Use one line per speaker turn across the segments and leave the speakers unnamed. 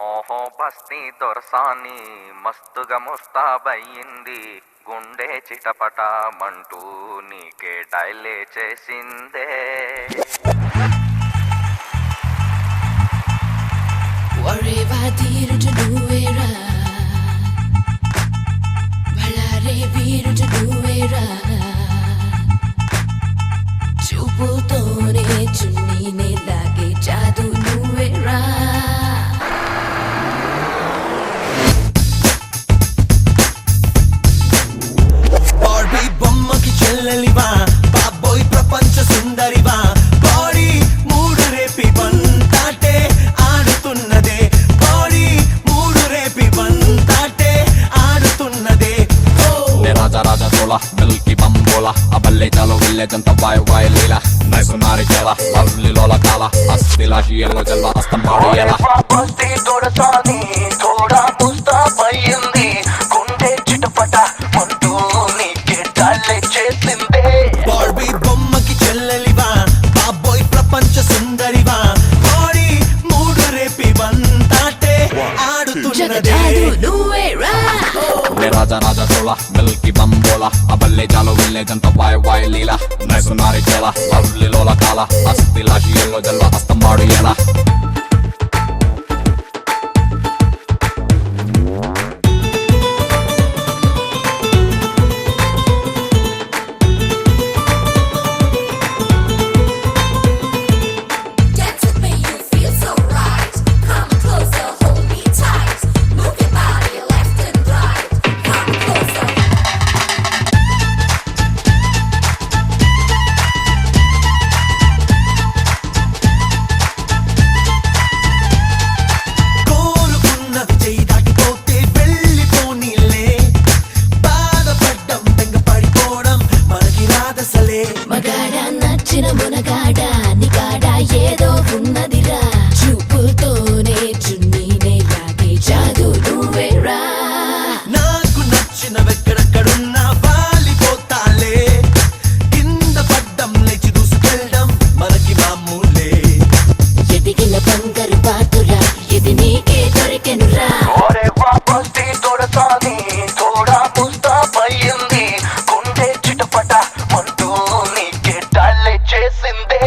ఓహో బస్తీ దొరసాని మస్తుగా ముస్తాబయ్యింది, గుండె చిటపటామంటూ నీకే డైలే చేసిందే.
వరేవా తీరుడు నువ్వేరా, బళ్ళారే వీరుడు నువ్వేరా, చూపుతోనే చున్నీనే లాగే జాదు నువ్వేరా.
బార్బీ బొమ్మకి చెల్లెలివా, బాబోయ్ ప్రపంచ సుందరివా, బాడీ మూడు రేపి బంతాటే ఆడుతున్నదే, బాడీ మూడు రేపి బంతాటే ఆడుతున్నదే.
నే రాజా రాజా తోలా మిల్కి బంబోలా, ఆ బల్లే చాలో విల్లేజంత వాయు వాయు లీలా, నైసు నారి చేలా లవ్లీ లోల కాల, అస్థిలా షియల్లో జల్వ అస్తం పాడియలా.
బస్తీ దొరసాని తోడా ముస్తాబయ్యింది, గుండె చిటపట అంటూ నీకే డైలే చేసిందే. బార్బీ బొమ్మకి చెల్లెలివా, బాబోయ్ ప్రపంచ సుందరివా, బాడీ మూడు రేపి బంతాటే ఆడుతున్నదే.
జగజాదు నువ్వేరా.
నే రాజా రాజా తోలా మిల్కి బంబోలా, ఆ బల్లే చాలో విల్లేజంత వాయు వాయు లీలా, నైసు నారి చేలా లవ్లీ లోల కాల, అస్థిలా షియల్లో జల్వ అస్తం పాడియలా.
Dance with me, you feel so right. Come closer, hold me tight. Move your body left and right. Come closer.
కోరుకున్నది చేయి దాటిపోతే వెళ్ళిపోనీలే, బాధపడ్డం బెంగపడిపోవడం మనకి రాదసలే.
మగాడ నచ్చిన మునగాడ నిగాడ ఏదో ఉన్నదిరా, చూపుతోనే చున్నీనే లాగే జాదు నువ్వేరా.
నాకు నచ్చినవెక్కడెక్కడున్నా వాలిపోతాలే, కింద పడ్డం లేచి దూసుకెళ్ళడం మనకి మామూలే.
ఎదిగిన బంగారు బాతురా, ఇది నీకే దొరికెనురా.
బస్తీ దొరసాని తోడా ముస్తాబయ్యింది, గుండె చిటపట అంటూ నీకే డైలే చేసిందే.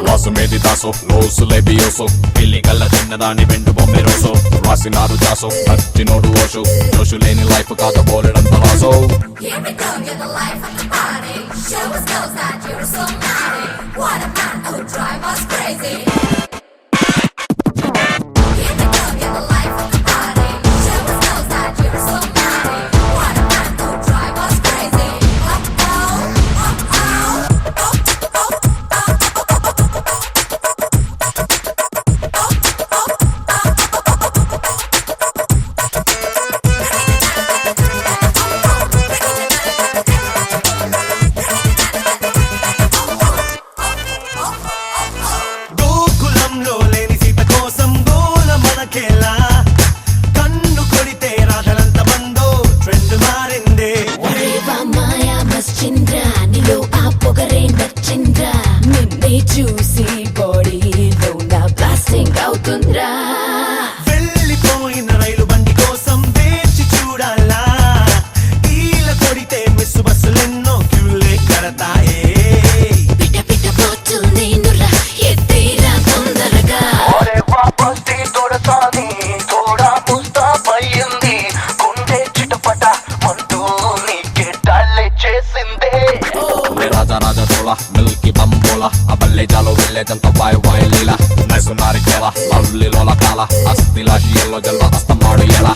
వాసు మేది దాసో లోసు లెబియోసో, పిల్లి కళ్ళ చిన్నదాని వెండు బొమ్మె రోసో, రాసినారు జాసో నచ్చినోడు ఓషో, జోషు లేని లైఫ్ కాదు బోలెడంత వాసో.
Here we go, you're the life of the party. Show us girls that you're so naughty. What a man who drive us crazy. Here we go, you're the life of the party. Show us girls that you're so naughty. What a man who drive us crazy.
గోకులంలో లేని సీత కోసం గోల మనకేలా, కన్ను కొడితే రాధలంత మందో trend మారిందే.
వరేవా మాయా మస్చింద్ర, నీలో ఆ పొగరే నచ్చింద్రా, నిన్నే చూసి బాడీలో నా బ్లాస్టింగ్ అవుతుంద్రా.
వెళ్ళిపోయిన రైలు బండి కోసం వేచి చూడాలా, ఈల కొడితే మిస్సు బస్సులెన్నో క్యూలే కడతాయే.
పిట పిట బాతుల్ నేనురా, ఎత్తేరా తొందరగా.
బస్తీ దొరసాని తోడా ముస్తాబయ్యింది, గుండె చిటపట అంటూ నీకే డైలే చేసిందే.
నే రాజా రాజా తోలా మిల్కి బంబోలా, ఆ బల్లే చాలో విల్లేజంత వాయు వాయు లీలా, నైసు నారి చేలా లవ్లీ లోల కాల, అస్థిలా షియల్లో జల్వ అస్తం పాడియలా.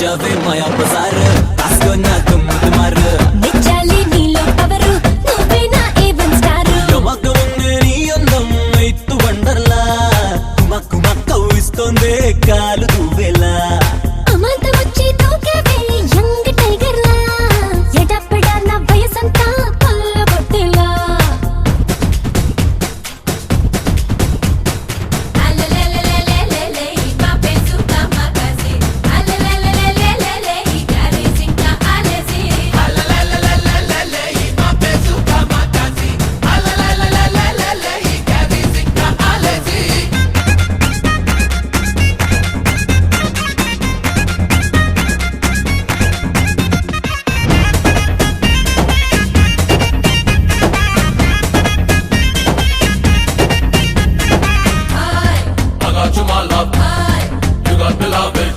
నచ్చావే మాయా బజార్ కాసుకో నా తుమ్ముతు మారు
మెచ్చాలి నీలో పవరు నువ్వే నా ఏవన్ స్టారు
యమకముందే నీ అందం ఎత్తు వండర్లా కుమక్కు కవ్విస్తోందే కాలు దువ్వెలా
అమాంత వచ్చి తూకేవే యంగ్ టైగర్ లా ఎడపెడా నా వయసంతా కొల్లగొట్టేలా
I got you, my love. You got me loving.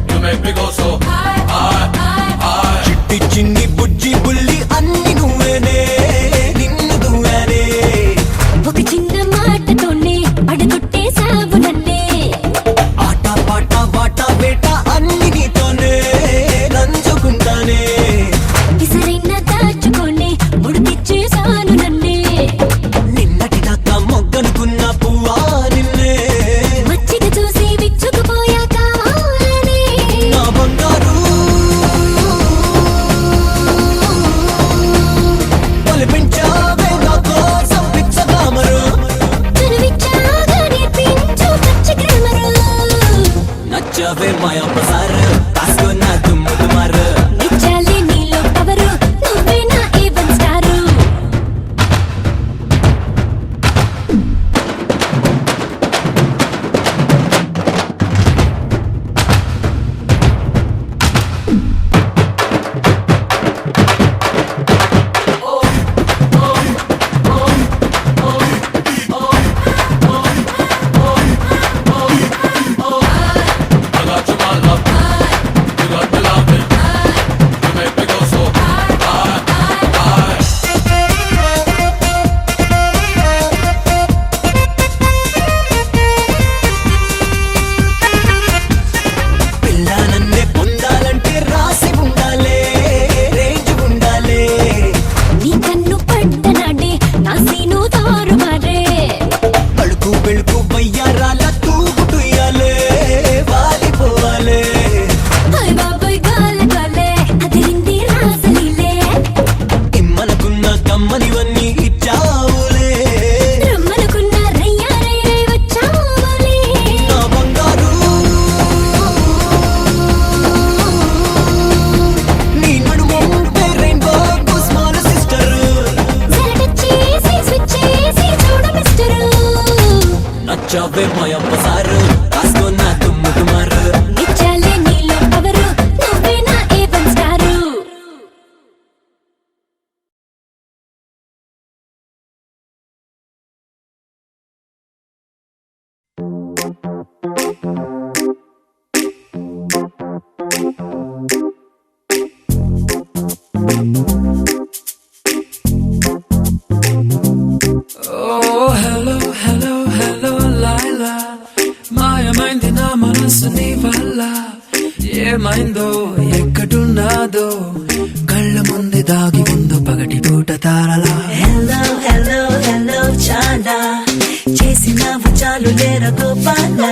You make me go so high.
చిట్టి చిన్ని బుజ్జి బుల్లి అన్ని నువ్వేనే నిన్ను దువ్వానే
ఒక చిన్న మాటతోనే పడగొట్టేసావు నన్నే
ఆట పాట వాట వేట అన్ని నీతోనే నంచుకుంటానే
విసరైన దాచుకొని ముడిపిచ్చేసాను నన్నే
నిన్నటి దాకా మొగ్గనుకున్న పువ్వా నిన్నే
మచ్చిక చూసి విచ్చుకుపోయా కావాలని
నా బంగారు ఒలిపించావే నా కోసం పిచ్చగామరు
చనువిచ్చాగా నేర్పించు పచ్చి గ్రామరు
నచ్చావే మాయా బజార్ కాసుకో నా తుమ్ముతు మారు
మెచ్చాలి నీలో పవరు నువ్వే నా A1 star
I got you, my love. You got me loving. You make me go so high.
పిల్ల నన్నే పొందాలంటే రాసి ఉండాలే రేంజ్ ఉండాలే
నీ కన్ను పడ్డనాడే నా సీను తారుమారే
పలుకు పెళుకు బయ్యారాల తూగుటుయ్యాలే వాలిపోవాలే
హాయ్ బాబాయ్ గాల గాలే అదిరింది రాసలీలే
ఇమ్మనుకున్న కమ్మనివన్నీ ఇచ్చావులే
రమ్మనుకున్న రయ్యా రై రై వచ్చావులే
నా బంగారు నీ నడుము రెయిన్బో స్మాల్ సిస్టర్
జరటచ్చేసి స్విచ్ చేసి చూడు మిస్టరు
నచ్చావే మాయా బజారు కాసుకో నా తుమ్ముతు మారు
మెచ్చాలి నీలో పవరు నువ్వే నా A1 star
Oh, hello, hello, hello, Laila. మాయమైంది నా మనసు నీ వల్ల ఏమైందో ఎక్కడున్నాదో కళ్ళ ముందే దాగి ఉందో పగటి పూట తారలా
హలో హలో హలో చాలా చేసినావు చాలు లేరా గోపాల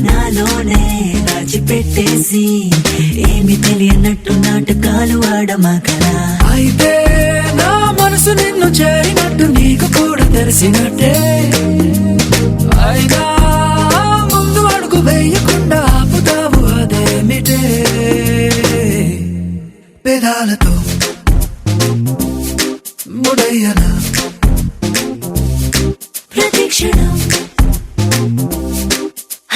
నాలోనే దాచిపెట్టేసి ఏమి తెలియనట్టు నాటకాలు ఆడమాకరా
అయితే నా మనసు నిన్ను చేరినట్టు నీకు కూడా తెలిసినట్టే అయినా ముందు అడుగు వేయకుండా ఆపుతావు అదేమిటే పెదాలతో ముడయ్యనా
ప్రతిక్షణం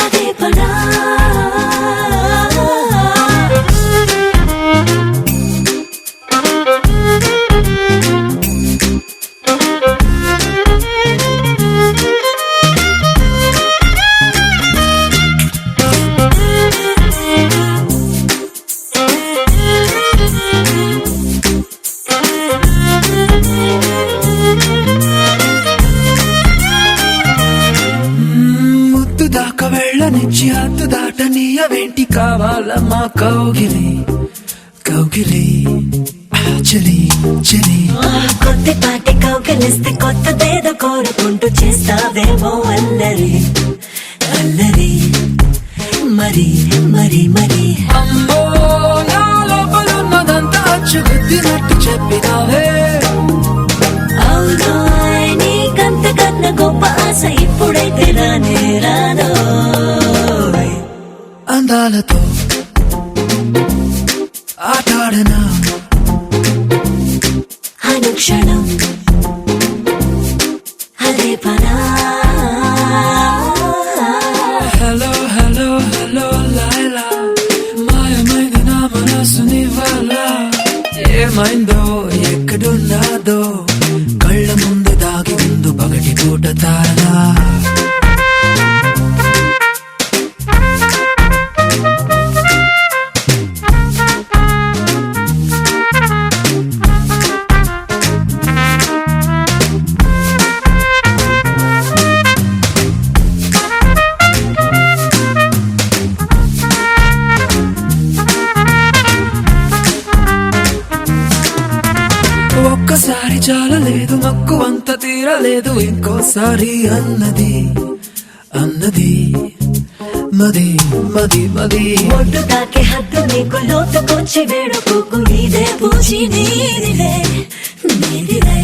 అదే పడా
దాటనీయవేంటి కావాలమ్మా కౌగిలి కౌగిలి చలి చలి
కొద్దిపాటి కౌకలిస్తే కొత్తదేదో కోరుకుంటూ చేస్తావేమో అల్లరి అల్లరి మరి మరి మరి
అమ్మో నా లోపలున్నదంతా అచ్చుగుద్దినట్టు చెప్పినావే
అవును నీకంతకన్నా గొప్ప ఆశ ఇప్పుడైతే రానే రాను
అందాలతో ఆటాడనా
అనుక్షణం అదే పనా
హలో హలో హలో లైలా మాయమైంది నా మనసు నివాళ ఏమైందో ఎక్కడున్నాదో కళ్ళ ముందు దాగి ముందు పగటి పూట తారలా ఒక్కసారి చాలలేదు మక్కువంత తీరలేదు ఇంకోసారి అన్నది అన్నది మది మది మది
ఒడ్డు తాకే హద్దు నీకు లోతుకొచ్చి వేడుకోకు నీదే పూచి నీదిలే నీదిలే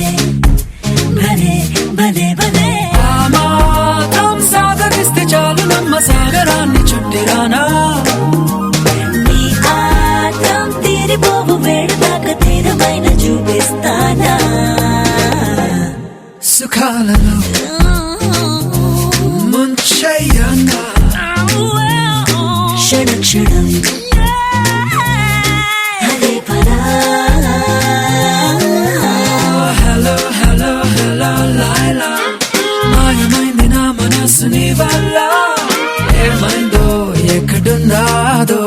భలే భలే భలే
ఆ మాత్రం సాగరిస్తే చాలు నమ్మ సాగరాన్ని చుట్టిరానా
నీ ఆత్రం తీరిపోవు వేడు దాకా తీరమైన చూపిస్తానా
సుఖాలలో ముంచయ్యనా
క్షణ క్షణం అదే పరా
హలో హలో హలో లైలా మాయమైంది నా మనసు నీ వల్ల ఏమైందో ఎక్కడున్నాదో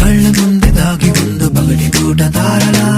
కళ్ళ ముందు దాగి ముందు పగటి పూట తారలా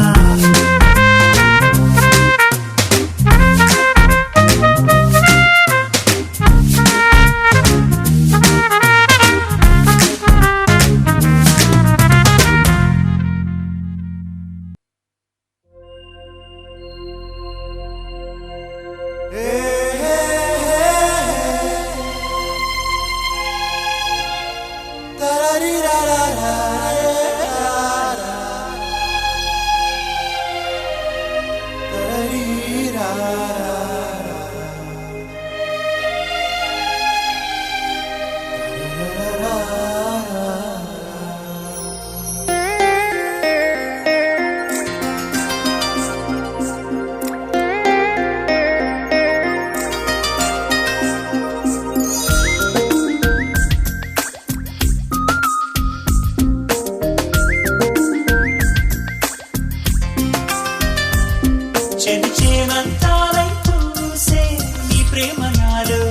చెలిచేమంతాలై పూసే ఈ ప్రేమ నాలో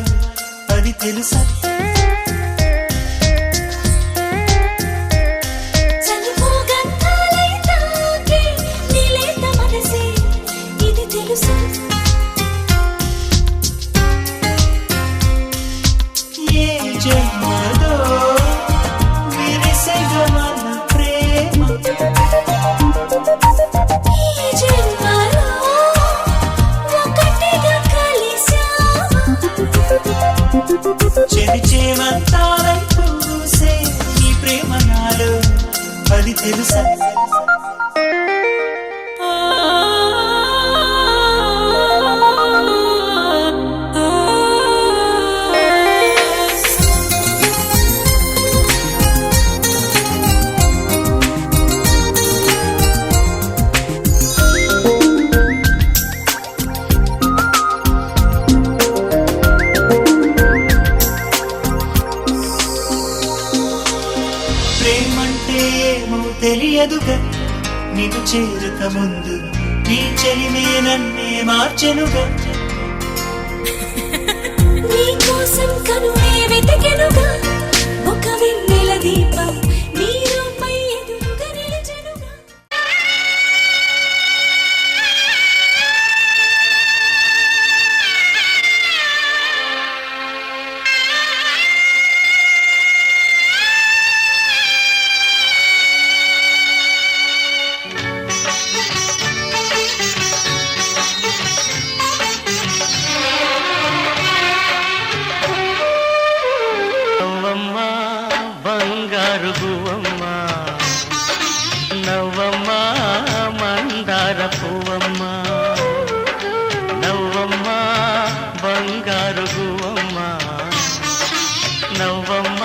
అది తెలుసా
చనిపోగంతాలై తాకే నీలేత మనసే ఇది తెలుసా
ఏ జన్మదో విరిసెగ మన ప్రేమ
ఈ జన్మలో ఒకటిగా కలిసామా
చెలిచేమంతాలై పూసే ఈ ప్రేమ నాలో అది తెలుసా ప్రేమంటే ఏమో తెలియదుగా నీకు చేరుక ముందు నీ చెలిమే నన్నే మార్చెనుగా
నీ కోసం కనులే వెతికెనుగా ఒక వెన్నెల దీపం నీ రూపై ఎదురుగా నిలిచెనుగా
బంగారు గువ్వమ్మ నవ్వమ్మ మందార పువ్వమ్మ నవ్వమ్మ బంగారు గువ్వమ్మ నవ్వమ్మ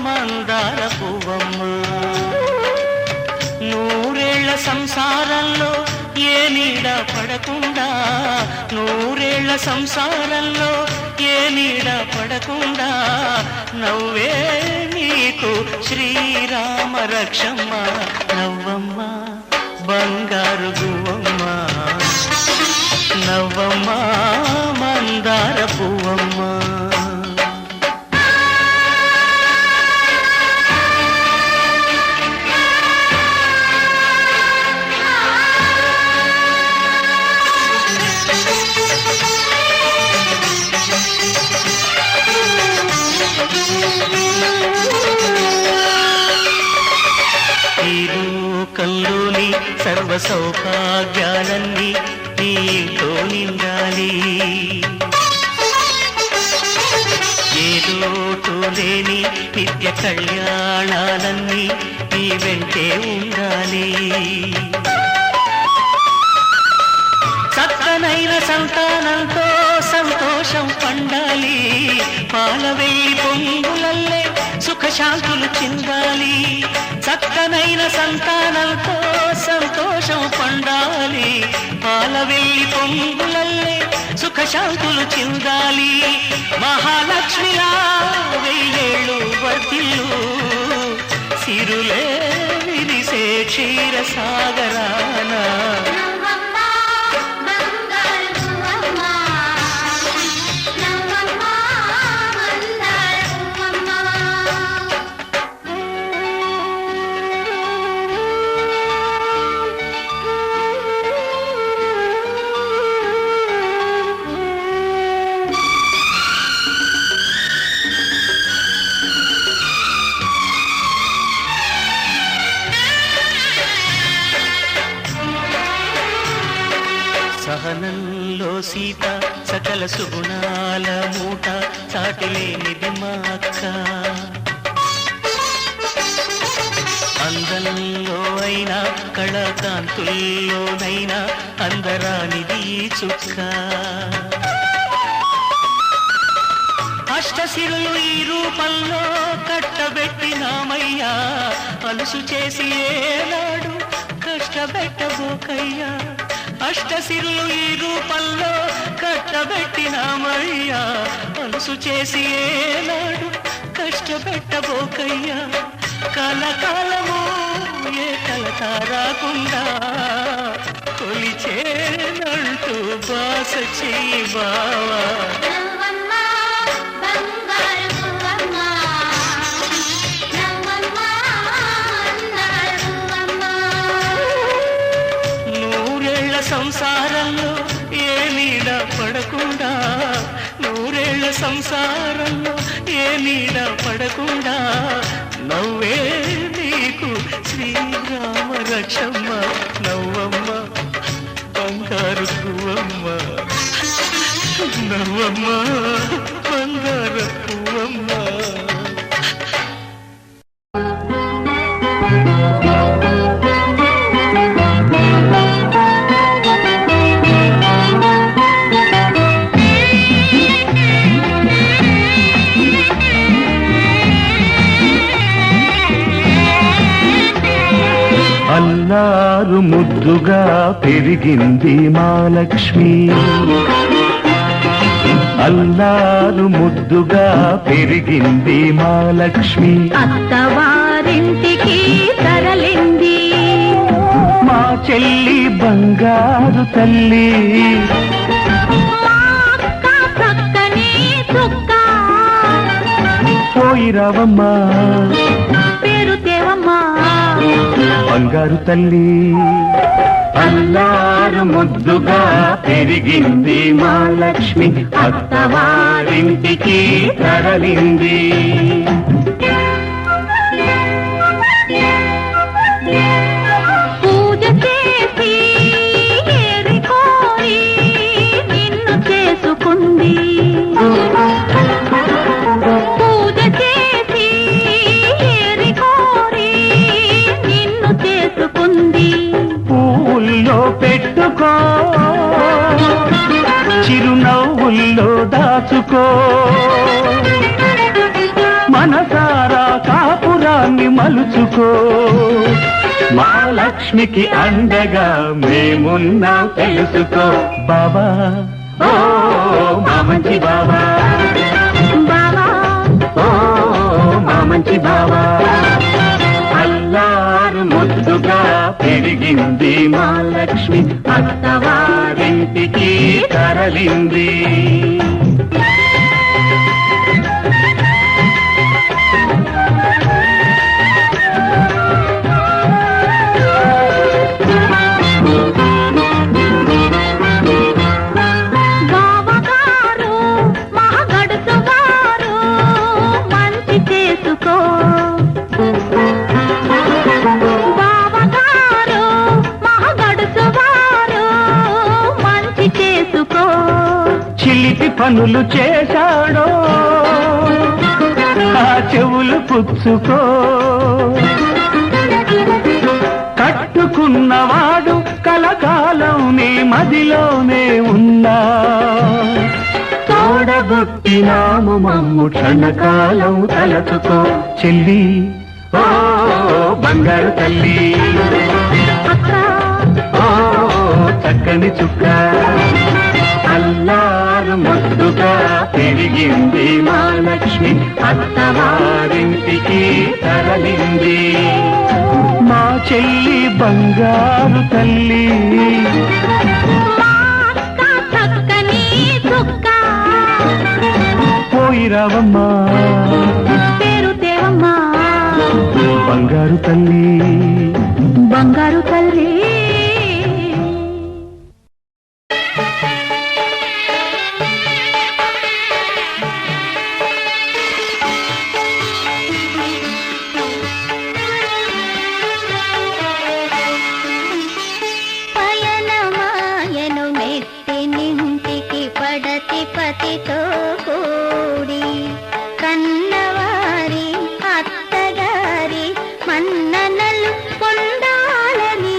మందార పువ్వమ్మ నూరేళ్ల సంసారంలో ఏ నీడ పడకుండా నూరేళ్ల సంసారంలో ఏ నీడ పడకుండా నవ్వే నీకు శ్రీరామ రక్షమ్మ నవ్వమ్మ బంగారు గువ్వమ్మ నవ్వమ్మ మందార పువ్వమ్మ లోకంలోని సర్వ సౌభాగ్యాలన్నీ నీతో నిండాలి ఏ లోటు లేని నిత్య కళ్యాణాలన్నీ నీ వెంటే ఉండాలి చక్కనైన సంతానంతో సంతోషం పండాలి పాలవెల్లి పొంగులల్లే సుఖశాంతులు చిందాలి చక్కనైన సంతానంతో సంతోషం పండాలి పాలవెల్లి పొంగులల్లే సుఖశాంతులు చిందాలి మహాలక్ష్మిలా వెయ్యేళ్ళు వర్తిల్లు సిరులే విరిసే క్షీర సాగరాన సహనంలో సీత సకల సుగుణాల మూట చాటిలేనిది మా అక్క అందంలో అయినా కళాకాంతుల్లోనైనా అందరానిది ఈ చుక్క అష్టసిరులు ఈ రూపంలో కట్టబెట్టినామయ్యా అలుసు చేసి ఏనాడు కష్టపెట్టబోకయ్యా అష్టసిరులు ఈ రూపంలో కట్టబెట్టినామయ్యా అలుసు చేసి ఏనాడు కష్టపెట్టబోకయ్యా కలకాలము ఏ కలత రాకుండా కొలిచేనంటూ బాస చెయ్యి బావా సంసారంలో ఏ నీడ పడకుండా నూరేళ్ల సంసారంలో ఏ నీడ పడకుండా నవ్వే నీకు శ్రీరామ రక్షమ్మ నవ్వమ్మ బంగారు పువ్వమ్మ నవ్వమ్మ బంగారు పువ్వమ్మ
అల్లారు ముద్దుగా పెరిగింది మా లక్ష్మి అల్లారు ముద్దుగా పెరిగింది మా లక్ష్మి
అత్తవారింటికి తరలింది
మా చెల్లి బంగారు తల్లి
మా అక్క చక్కని చుక్క
పోయి రావమ్మా
పేరు దేవమ్మా
బంగారు తల్లి అల్లారు ముద్దుగా పెరిగింది మా లక్ష్మి అత్తవారింటికి తరలింది
పూజ చేసి ఏరికోరి నిన్ను చేసుకుంది పూజ చేసి ఏరికో
పంచుకో మనసారా కాపురాన్ని మలుచుకో మా లక్ష్మికి అండగా మేమున్నా తెలుసుకో బాబా ఓ మా మంచి బాబా
బావా
ఓ మా మంచి బాబా అల్లారు ముద్దుగా పెరిగింది మా లక్ష్మి అత్తవారింటికి తరలింది
బావగారు మహగడుసు వారు మంచి చేసుకో బావగారు మహగడుసు వారు మంచి చేసుకో
చిలిపి పనులు చేశాడో ఆ చెవులు పుచ్చుకో కట్టుకున్నవాడు కలకాలం నీ మదిలోనే ఉన్నా తోడబుట్టినాము మమ్ము క్షణకాలం తలచుకో చెల్లి ఓ బంగారు తల్లి
అక్క
ఓ చక్కని చుక్క అల్లారు ముద్దుగా పెరిగింది మా లక్ష్మి అత్తవారింటికి తరలింది మా చెల్లి బంగారు తల్లి
మా అక్క చక్కని చుక్క
పోయిరావమ్మా
పేరు దేవమ్మా
బంగారు తల్లి
బంగారు తల్లి
పయనమాయను నెత్తి నింటికి పడతి పతితో కూడి కన్నవారి అత్తగారి మన్ననలు పొందాలని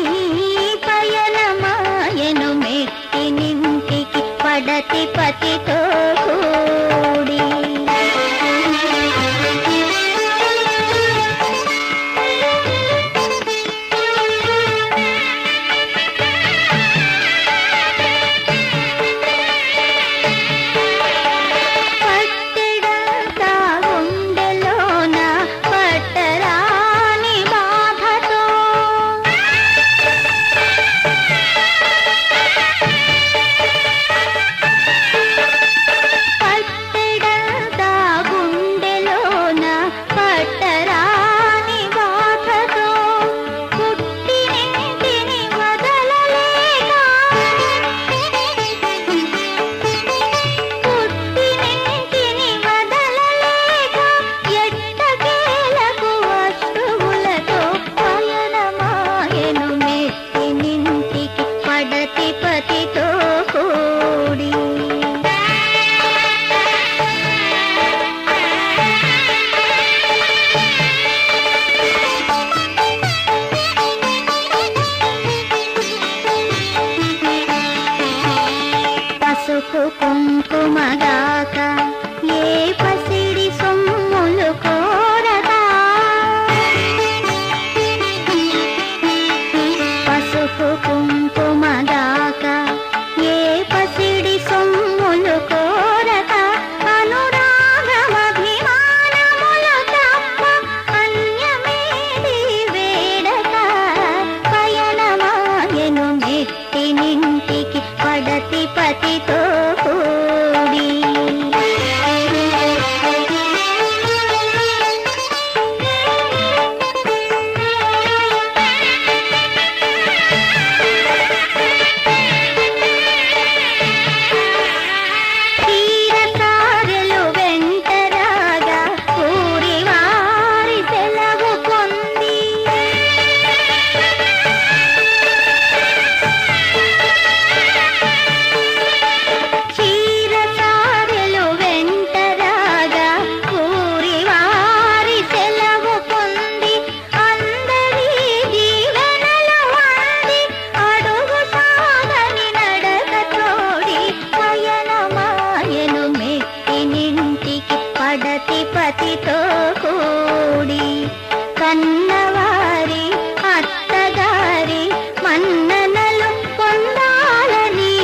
కన్నవారి అత్తగారి మన్ననలు పొందాలని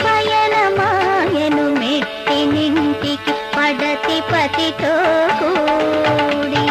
పయనమాయను మెట్టినింటికి పడతి పతితో కూడి.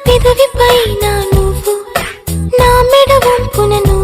పెదవి పైన నువ్వు నా మెడ వంపున నువ్వు